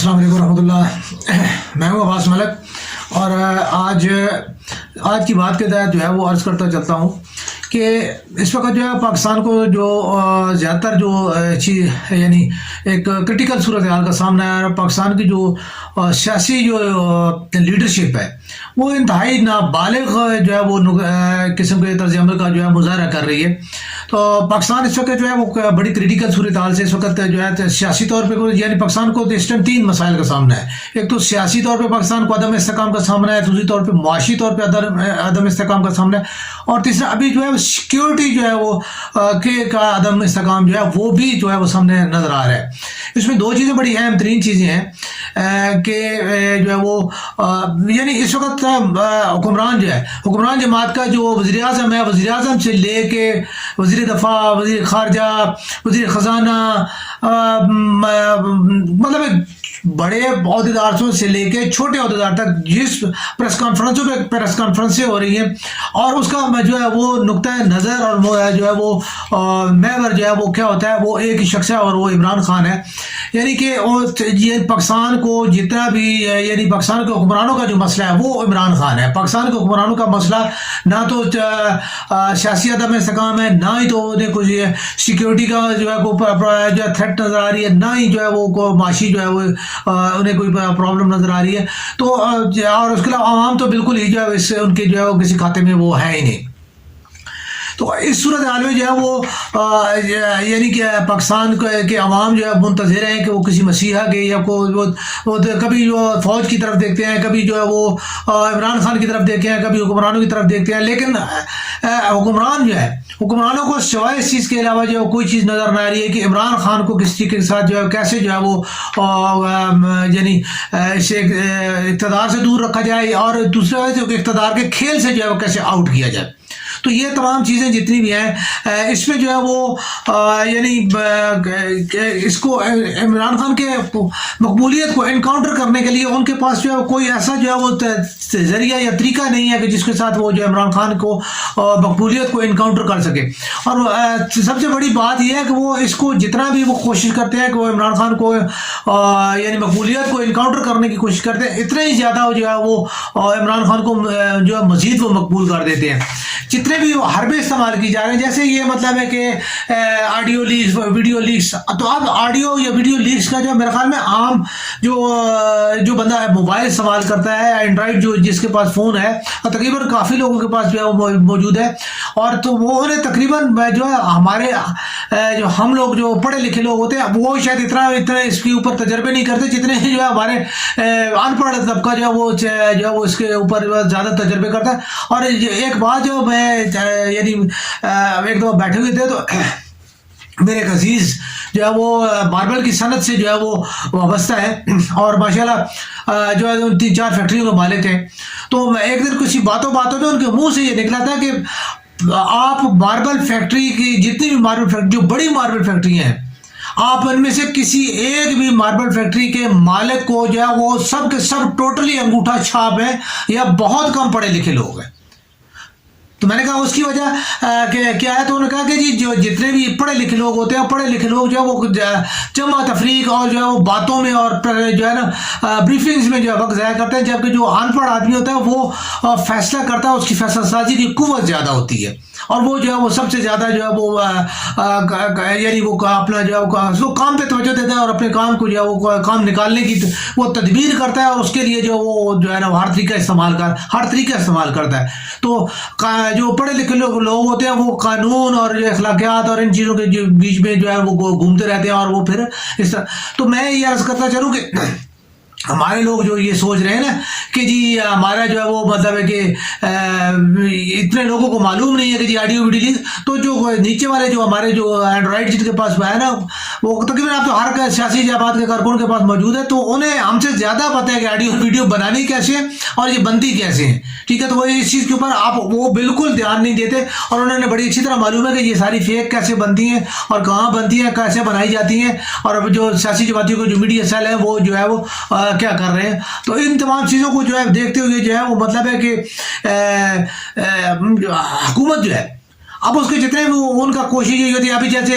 السلام علیکم ورحمۃ اللہ. میں ہوں عباس ملک اور آج کی بات کے تحت جو ہے وہ عرض کرتا چلتا ہوں کہ اس وقت جو ہے پاکستان کو جو زیادہ تر جو یعنی ایک کرٹیکل صورتحال کا سامنا ہے. اور پاکستان کی جو سیاسی جو لیڈرشپ ہے وہ انتہائی نابالغ جو ہے وہ قسم کے طرز عمل کا جو ہے مظاہرہ کر رہی ہے. تو پاکستان اس وقت جو ہے وہ بڑی کریٹیکل صورتحال سے اس وقت جو ہے سیاسی طور پہ یعنی پاکستان کو اس ٹائم 3 مسائل کا سامنا ہے. ایک تو سیاسی طور پہ پاکستان کو عدم استحکام کا سامنا ہے, دوسری طور پہ معاشی طور پہ عدم استحکام کا سامنا ہے, اور تیسرا ابھی جو ہے سیکیورٹی جو ہے وہ کا عدم استحکام جو ہے وہ بھی جو ہے وہ سامنے نظر آ رہا ہے. اس میں 2 چیزیں بڑی اہم ترین چیزیں ہیں کہ جو ہے وہ یعنی اس وقت حکمران جماعت کا جو وزیر اعظم ہے, وزیر اعظم سے لے کے وزیر دفاع, وزیر خارجہ, وزیر خزانہ, مطلب بڑے عہدیداروں سے لے کے چھوٹے عہدیدار تک جس پریس کانفرنسیں ہو رہی ہیں, اور اس کا جو ہے وہ نقطۂ نظر اور جو ہے وہ محور جو ہے وہ کیا ہوتا ہے, وہ ایک ہی شخص ہے اور وہ عمران خان ہے. یعنی کہ یہ پاکستان کو جتنا بھی یعنی پاکستان کے حکمرانوں کا جو مسئلہ ہے وہ عمران خان ہے. پاکستان کے حکمرانوں کا مسئلہ نہ تو سیاسی عدم استحکام ہے, نہ ہی تو انہیں کچھ سیکیورٹی کا جو ہے تھریٹ نظر آ رہی ہے, نہ ہی جو ہے وہ معاشی جو ہے وہ انہیں کوئی پرابلم نظر آ رہی ہے. تو اور اس کے علاوہ عوام تو بالکل ہی جو ہے اس ان کے جو ہے وہ کسی کھاتے میں وہ ہے ہی نہیں. تو اس صورتحال میں جو ہے وہ یعنی کہ پاکستان کے عوام جو ہے منتظر ہیں کہ وہ کسی مسیحا کے یا کبھی جو فوج کی طرف دیکھتے ہیں, کبھی جو ہے وہ عمران خان کی طرف دیکھتے ہیں, کبھی حکمرانوں کی طرف دیکھتے ہیں. لیکن حکمران جو ہے حکمرانوں کو سوائے اس چیز کے علاوہ جو کوئی چیز نظر نہ آ رہی ہے کہ عمران خان کو کس چیز کے ساتھ جو ہے کیسے جو ہے وہ یعنی اسے اقتدار سے دور رکھا جائے, اور دوسرے اقتدار کے کھیل سے جو ہے وہ کیسے آؤٹ کیا جائے. تو یہ تمام چیزیں جتنی بھی ہیں اس میں جو ہے وہ یعنی اس کو عمران خان کے مقبولیت کو انکاؤنٹر کرنے کے لیے ان کے پاس جو ہے کوئی ایسا جو ہے وہ ذریعہ یا طریقہ نہیں ہے کہ جس کے ساتھ وہ جو عمران خان کو مقبولیت کو انکاؤنٹر کر سکے. اور سب سے بڑی بات یہ ہے کہ وہ اس کو جتنا بھی وہ کوشش کرتے ہیں کہ وہ عمران خان کو یعنی مقبولیت کو انکاؤنٹر کرنے کی کوشش کرتے ہیں, اتنے ہی زیادہ جو ہے وہ عمران خان کو جو ہے مزید وہ مقبول کر دیتے ہیں. جتنے بھی حربے استعمال کی جا رہے ہیں, جیسے یہ مطلب ہے کہ آڈیو لیکس, ویڈیو لیکس, تو اب آڈیو یا ویڈیو لیکس کا جو میرے خیال میں عام جو بندہ موبائل استعمال کرتا ہے, اینڈرائڈ جو جس کے پاس فون ہے, اور تقریباً کافی لوگوں کے پاس جو ہے وہ موجود ہے, اور تو وہ انہیں تقریباً جو ہے ہمارے جو ہم لوگ جو پڑھے لکھے لوگ ہوتے ہیں وہ شاید اتنا اس کے اوپر تجربے نہیں کرتے جتنے جو ہے ہمارے ان پڑھ طبقہ جو ہے وہ اس کے اوپر زیادہ تجربے کرتا ہے. اور ایک بات جو میں یعنی ایک دفعہ بیٹھے ہوئے تھے تو میرے ایک عزیز جو ہے وہ ماربل کی صنعت سے جو ہے وہ وابستہ ہے, اور ماشاءاللہ جو ہے 3-4 فیکٹریوں کے مالک ہیں. تو ایک دن کچھ باتوں میں ان کے منہ سے یہ نکلا تھا کہ آپ ماربل فیکٹری کی جتنی بھی ماربل فیکٹری جو بڑی ماربل فیکٹری ہیں, آپ ان میں سے کسی ایک بھی ماربل فیکٹری کے مالک کو جو ہے وہ سب کے سب ٹوٹلی انگوٹھا چھاپ ہیں یا بہت کم پڑھے لکھے لوگ ہیں. تو میں نے کہا اس کی وجہ کیا ہے, تو انہوں نے کہا کہ جی جو جتنے بھی پڑھے لکھے لوگ ہوتے ہیں, پڑھے لکھے لوگ جو ہے وہ جمع تفریق اور جو ہے وہ باتوں میں اور جو ہے نا بریفنگز میں جو ہے وقت ضائع کرتے ہیں, جبکہ جو ان پڑھ آدمی ہوتا ہے وہ فیصلہ کرتا ہے, اس کی فیصلہ سازی کی قوت زیادہ ہوتی ہے, اور وہ جو ہے وہ سب سے زیادہ جو ہے وہ یعنی وہ اپنا جو ہے وہ کام پہ توجہ دیتا ہے, اور اپنے کام کو جو ہے وہ کام نکالنے کی وہ تدبیر کرتا ہے, اور اس کے لیے جو ہے نا ہر طریقہ استعمال کرتا ہے. تو جو پڑھے لکھے لوگ ہوتے ہیں وہ قانون اور جو اخلاقیات اور ان چیزوں کے جو بیچ میں جو ہے وہ گھومتے رہتے ہیں, اور وہ پھر اس طرح. تو میں یہ عرض کرتا چلوں کہ ہمارے لوگ جو یہ سوچ رہے ہیں نا کہ جی ہمارا جو ہے وہ مطلب ہے کہ اتنے لوگوں کو معلوم نہیں ہے کہ جی آڈیو ویڈیو لنک, تو جو نیچے والے جو ہمارے جو اینڈرائڈ جن کے پاس ہے نا وہ تقریباً آپ تو ہر سیاسی جماعت کے کارکن کے پاس موجود ہے, تو انہیں ہم سے زیادہ پتہ ہے کہ آڈیو ویڈیو بنانی کیسے ہے اور یہ بنتی کیسے ہیں. ٹھیک ہے, تو وہ اس چیز کے اوپر آپ وہ بالکل دھیان نہیں دیتے, اور انہوں نے بڑی اچھی طرح معلوم ہے کہ یہ ساری فیک کیسے بنتی ہیں اور کہاں بنتی ہیں, کیسے بنائی جاتی ہیں, اور جو سیاسی جماعتوں کو جو میڈیا سیل ہے وہ جو ہے وہ کیا کر رہے ہیں. تو ان تمام چیزوں کو جو ہے دیکھتے ہوئے جو ہے وہ مطلب ہے کہ حکومت جو ہے اب اس کے جتنے بھی ان کا کوشش یہ ہوتی ہے، ابھی جیسے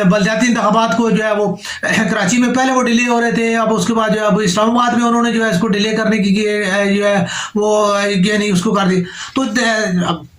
بلدیاتی انتخابات کو جو ہے وہ کراچی میں پہلے وہ ڈیلے ہو رہے تھے، اب اس کے بعد جو ہے اب اسلام آباد میں انہوں نے جو ہے اس کو ڈیلے کرنے کی جو ہے وہ یعنی اس کو کر دی. تو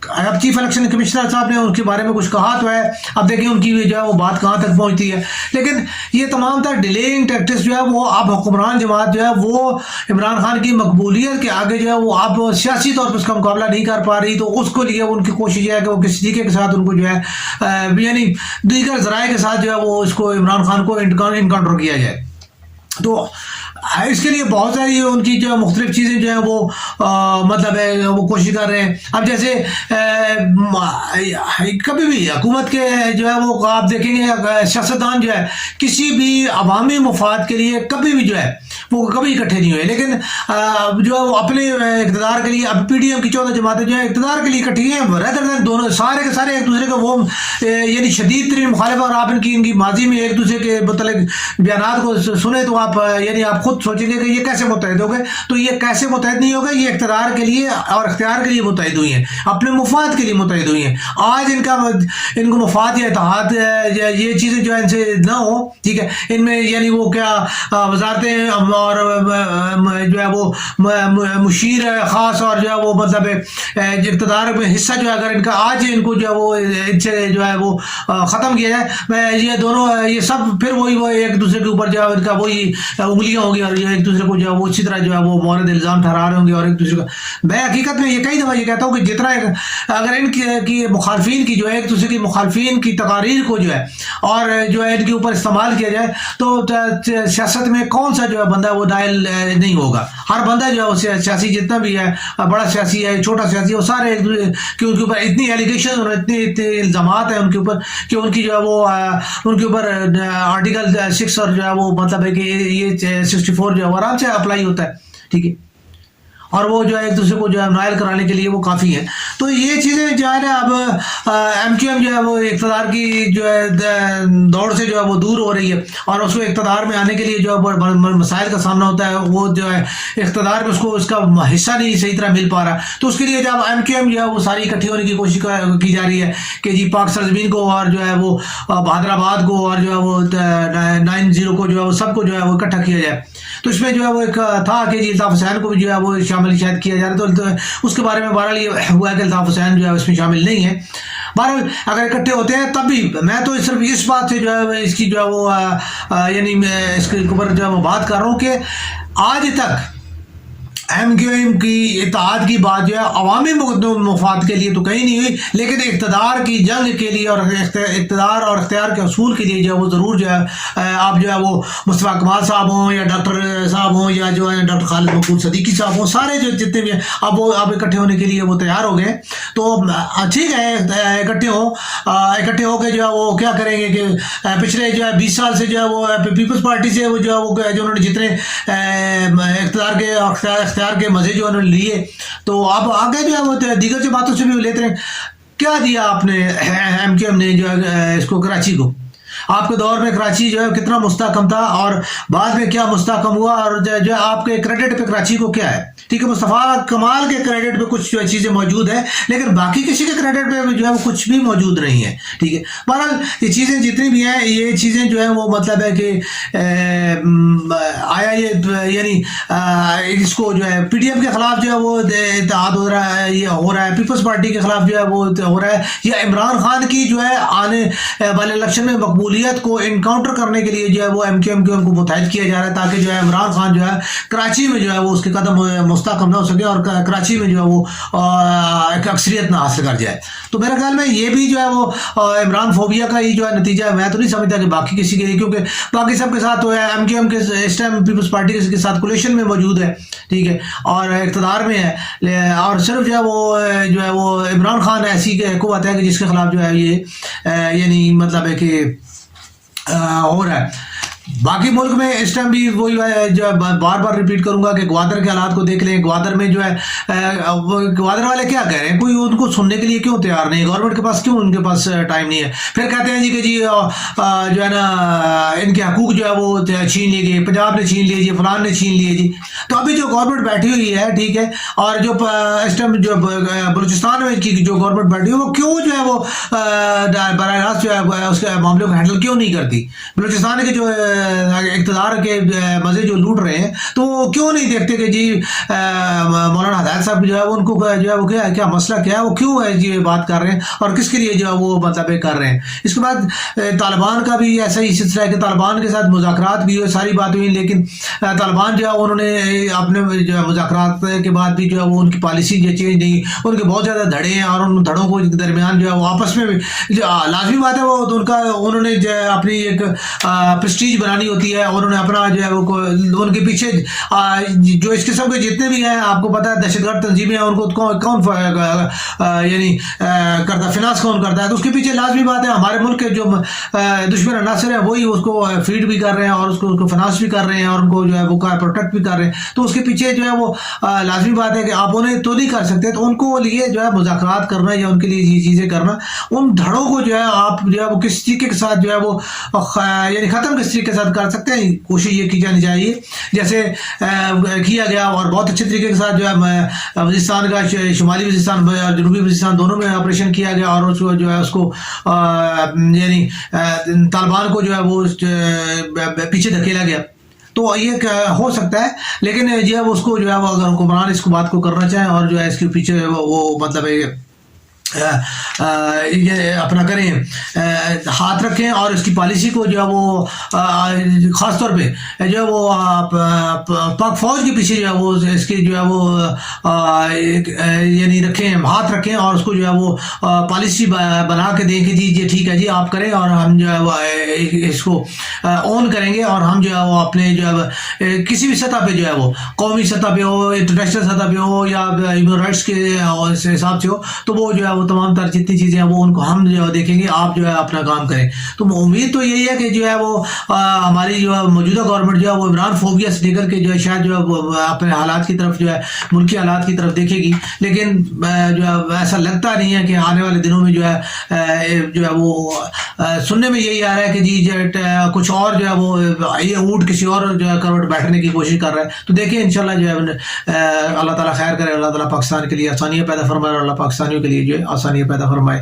اب چیف الیکشن کمشنر صاحب نے ان کے بارے میں کچھ کہا تو ہے، اب دیکھیں ان کی جو ہے وہ بات کہاں تک پہنچتی ہے. لیکن یہ تمام تر ڈیلیئنگ ٹیکٹکس جو ہے وہ اب حکمران جماعت جو ہے وہ عمران خان کی مقبولیت کے آگے جو ہے وہ اب سیاسی طور پر اس کا مقابلہ نہیں کر پا رہی. تو اس کو لیے ان کی کوشش ہے کہ وہ کسی طریقے کے ساتھ ان کو جو ہے یعنی دیگر ذرائع کے ساتھ جو ہے وہ اس کو عمران خان کو انکاؤنٹر کیا جائے. تو اس کے لیے بہت ساری ان کی جو مختلف چیزیں جو ہیں وہ مطلب ہے وہ کوشش کر رہے ہیں. اب جیسے کبھی بھی حکومت کے جو ہے وہ آپ دیکھیں گے سیاستدان جو ہے کسی بھی عوامی مفاد کے لیے کبھی بھی جو ہے وہ کبھی اکٹھے نہیں ہوئے، لیکن جو ہے وہ اپنے اقتدار کے لیے اب پی ڈی ایم کی 14 جماعتیں جو ہے اقتدار کے لیے اکٹھی ہیں، ریدر دین دونوں سارے کے سارے ایک دوسرے کو وہ یعنی شدید ترین مخالف. اور آپ ان کی ماضی میں ایک دوسرے کے متعلق بیانات کو سنیں تو آپ یعنی آپ خود سوچیں گے کہ یہ کیسے متحد ہو گئے. تو یہ کیسے متحد نہیں ہو گئے، یہ اقتدار کے لیے اور اختیار کے لیے متحد ہوئی ہیں، اپنے مفاد کے لیے متحد ہوئی ہیں. آج ان کو مفاد یا اتحاد یہ چیزیں جو ہے ان سے نہ ہو، ٹھیک ہے، ان میں یعنی وہ کیا وزارتیں اور جو ہے وہ مشیر خاص اور جو ہے وہ مطلب اقتدار میں حصہ جو ہے اگر ان کا آج ان کو جو ہے وہ ان سے جو ہے وہ ختم کیا جائے، یہ دونوں یہ سب پھر وہی وہ ایک دوسرے کے اوپر جو ہے ان کا وہی انگلیاں ہوں گی اور ایک دوسرے کو جو ہے وہ اسی طرح جو ہے وہ مورد الزام ٹھہرا رہے ہوں گے. اور ایک دوسرے کا میں حقیقت میں یہ کئی دفعہ یہ کہتا ہوں کہ جتنا اگر ان کی مخالفین کی جو ہے ایک دوسرے کی مخالفین کی تقاریر کو جو ہے اور جو ہے ان کے اوپر استعمال کیا جائے تو سیاست میں کون سا جو ہے بندہ وہ نائل نہیں ہوگا. ہر بندہ جو ہے وہ سیاسی جتنا بھی ہے، بڑا سیاسی ہے چھوٹا سیاسی ہے، وہ سارے ایک دوسرے کے ان کے اوپر اتنی ایلیگیشن اور اتنے الزامات ہیں ان کے اوپر کہ ان کی جو ہے وہ ان کے اوپر آرٹیکل 6 اور جو ہے وہ مطلب ہے کہ یہ 64 جو ہے وہ آرام سے اپلائی ہوتا ہے، ٹھیک ہے، اور وہ جو ہے ایک دوسرے کو جو ہے نائل کرانے کے لیے وہ کافی ہے. تو یہ چیزیں جو ہے نا اب ایم کیو ایم جو ہے وہ اقتدار کی جو ہے دوڑ سے جو ہے وہ دور ہو رہی ہے اور اس کو اقتدار میں آنے کے لیے جو ہے مسائل کا سامنا ہوتا ہے. وہ جو ہے اقتدار میں اس کا حصہ نہیں صحیح طرح مل پا رہا. تو اس کے لیے جب ایم کیو ایم جو ہے وہ ساری اکٹھی ہونے کی کوشش کی جا رہی ہے کہ جی پاک سرزمین کو اور جو ہے وہ بہادر آباد کو اور جو ہے وہ 90 کو جو ہے وہ سب کو جو ہے وہ اکٹھا کیا جائے. تو اس میں جو ہے وہ ایک تھا کہ جی الطاف حسین کو بھی جو ہے وہ شامل شاید کیا جا رہا ہے. تو اس کے بارے میں بہرحال یہ ہوا ہے کہ الطاف حسین جو ہے اس میں شامل نہیں ہے. بہرحال اگر اکٹھے ہوتے ہیں تب بھی میں تو صرف اس بات سے جو ہے اس کی جو ہے وہ یعنی میں اس کے اوپر جو ہے وہ بات کر رہا ہوں کہ آج تک ایم کیو ایم کی اتحاد کی بات جو ہے عوامی مفاد کے لیے تو کہیں نہیں ہوئی، لیکن اقتدار کی جنگ کے لیے اور اقتدار اور اختیار کے اصول کے لیے جو ہے وہ ضرور جو ہے آپ جو ہے وہ مصطفیٰ کمال صاحب ہوں یا ڈاکٹر صاحب ہوں یا جو ہے ڈاکٹر خالد مقبول صدیقی صاحب ہوں، سارے جو جتنے بھی ہیں اب وہ اب اکٹھے ہونے کے لیے وہ تیار ہو گئے. تو ٹھیک ہے اکٹھے ہو کے جو ہے وہ کیا کریں گے کہ پچھلے جو ہے 20 سال سے جو ہے وہ پیپلز پارٹی سے وہ جو ہے وہ جو انہوں نے جتنے اقتدار کے اختیار کے مزے جو انہوں نے لیے تو اب آگے جو ہے وہ دیگر جو باتوں سے بھی لیتے رہے. کیا دیا آپ نے ایم کیو ایم نے جو ہے اس کو کراچی کو؟ آپ کے دور میں کراچی جو ہے کتنا مستحکم تھا اور بعد میں کیا مستحکم ہوا اور جو ہے آپ کے کریڈٹ پہ کراچی کو کیا ہے؟ ٹھیک ہے، مصطفیٰ کمال کے کریڈٹ پہ کچھ چیزیں موجود ہیں لیکن باقی کسی کے کریڈٹ پہ جو ہے وہ کچھ بھی موجود نہیں ہے. ٹھیک ہے، بہرحال یہ چیزیں جتنی بھی ہیں یہ چیزیں جو ہیں وہ مطلب ہے کہ آیا یہ یعنی اس کو جو ہے پی ڈی ایم کے خلاف جو ہے وہ اتحاد ہو رہا ہے، یہ ہو رہا ہے پیپلز پارٹی کے خلاف جو ہے وہ ہو رہا ہے، یا عمران خان کی جو ہے آنے والے الیکشن میں مقبولیت کو انکاؤنٹر کرنے کے لیے جو ہے وہ ایم کیو ایم کو متحد کیا جا رہا ہے تاکہ جو ہے عمران خان جو ہے کراچی میں جو ہے وہ اس کے قدم مستحکم نہ ہو سکے اور کراچی میں جو ہے وہ ایک اکثریت نہ حاصل کر جائے. تو میرے خیال میں یہ بھی جو ہے وہ عمران فوبیا کا ہی جو ہے نتیجہ ہے. میں تو نہیں سمجھتا کہ باقی کسی کے، کیونکہ باقی سب کے ساتھ تو ہے ایم کیو ایم کے اس ٹائم پیپلز پارٹی کے ساتھ کولیشن میں موجود ہے، ٹھیک ہے، اور اقتدار میں ہے اور صرف جو ہے وہ عمران خان ایسی قوت ہے کہ جس کے خلاف جو ہے یہ یعنی مطلب ہے کہ ہو رہا ہے. باقی ملک میں اس ٹائم بھی وہی جو ہے بار بار ریپیٹ کروں گا کہ گوادر کے حالات کو دیکھ لیں. گوادر میں جو ہے گوادر والے کیا کہہ رہے ہیں, کوئی ان کو سننے کے لیے کیوں تیار نہیں, گورنمنٹ کے پاس کیوں ان کے پاس ٹائم نہیں ہے. پھر کہتے ہیں جی کہ جی جو ہے نا ان کے حقوق جو ہے وہ چھین لیے گئے, پنجاب نے چھین لیے جی, فلان نے چھین لیے جی. تو ابھی جو گورنمنٹ بیٹھی ہوئی ہے ٹھیک ہے, اور جو اس ٹائم جو بلوچستان میں کی جو گورنمنٹ بیٹھی ہوئی وہ کیوں جو ہے وہ براہ راست جو ہے اس کے معاملے کو ہینڈل کیوں نہیں کرتی. بلوچستان کے جو اقتدار کے مزے جو لوٹ رہے ہیں تو وہ کیوں نہیں دیکھتے کہ جی مولانا ہدایت صاحب جو ہے ان کو جو ہے وہ کیا مسئلہ کیا ہے, وہ کیوں ہے جی بات کر رہے ہیں اور کس کے لیے جو ہے وہ مطلب کر رہے ہیں. اس کے بعد طالبان کا بھی ایسا ہی سلسلہ ہے کہ طالبان کے ساتھ مذاکرات بھی ہوئے, ساری بات ہوئی, لیکن طالبان جو ہے انہوں نے اپنے جو ہے مذاکرات کے بعد بھی جو ہے وہ ان کی پالیسی جو چینج نہیں, ان کے بہت زیادہ دھڑے ہیں اور ان دھڑوں کو درمیان جو ہے وہ آپس میں لازمی بات ہے وہ ان کا انہوں نے جو ہے اپنی ایک پرسٹیج بنانی ہوتی ہے, انہوں نے اپنا جو ہے وہ ان کے پیچھے جو اس قسم کے جتنے بھی ہیں آپ کو پتا ہے دہشت گرد تنظیمیں ہیں ان کو کون یعنی کرتا, فنانس کون کرتا ہے, تو اس کے پیچھے لازمی بات ہے ہمارے ملک کے جو دشمن عناصر ہیں وہی اس کو فیڈ بھی کر رہے ہیں اور اس کو فنانس بھی کر رہے ہیں اور ان کو جو ہے وہ پروٹیکٹ بھی کر رہے ہیں. تو اس کے پیچھے جو ہے وہ لازمی بات ہے کہ آپ انہیں تو نہیں کر سکتے, تو ان کو لیے جو ہے مذاکرات کرنا یا ان کے لیے یہ چیزیں کرنا, ان دھڑوں کو جو ہے آپ جو ہے وہ کس طریقے کے ساتھ جو ہے وہ یعنی ختم کس طریقے کے ساتھ کر سکتے ہیں, کوشش یہ کی جانی چاہیے جیسے کیا گیا اور بہت اچھے طریقے کے ساتھ جو ہے وزیرستان کا شمالی وزیرستان اور جنوبی وزیرستان دونوں میں آپریشن کیا گیا اور اس کو جو ہے اس کو یعنی طالبان کو جو ہے وہ پیچھے دھکیلا گیا. تو یہ ہو سکتا ہے, لیکن جو ہے وہ اس کو جو ہے وہ اگر حکمران اس کو بات کو کرنا چاہیں اور جو ہے اس کے پیچھے وہ مطلب یہ اپنا کریں, ہاتھ رکھیں اور اس کی پالیسی کو جو ہے وہ خاص طور پہ جو ہے وہ پاک فوج کے پیچھے جو ہے وہ اس کی جو ہے وہ یعنی رکھیں, ہاتھ رکھیں اور اس کو جو ہے وہ پالیسی بنا کے دیں کہ جی یہ ٹھیک ہے جی آپ کریں اور ہم جو ہے وہ اس کو اون کریں گے اور ہم جو ہے وہ اپنے جو ہے کسی بھی سطح پہ جو ہے وہ قومی سطح پہ ہو, انٹرنیشنل سطح پہ ہو یا ہیومن رائٹس کے حساب سے ہو, تو وہ جو ہے وہ تمام تر جتنی چیزیں ہیں وہ ان کو ہم جو ہے دیکھیں گے, آپ جو ہے اپنا کام کریں. تو امید تو یہی ہے کہ جو ہے وہ ہماری جو ہے موجودہ گورنمنٹ جو ہے وہ عمران فوبیا سے لے کر کے جو ہے شاید جو ہے وہ اپنے حالات کی طرف جو ہے ملکی حالات کی طرف دیکھے گی, لیکن جو ہے ایسا لگتا نہیں ہے کہ آنے والے دنوں میں جو ہے وہ سننے میں یہی آ رہا ہے کہ جی کچھ اور جو ہے وہ یہ اونٹ کسی اور جو ہے کروٹ بیٹھنے کی کوشش کر رہا ہے. تو دیکھیں انشاءاللہ جو ہے اللہ تعالیٰ خیر کرے, اللہ تعالیٰ پاکستان کے لیے آسانیاں پیدا فرمائے اور اللہ پاکستانیوں کے لیے جو ہے آسانیاں پیدا فرمائے.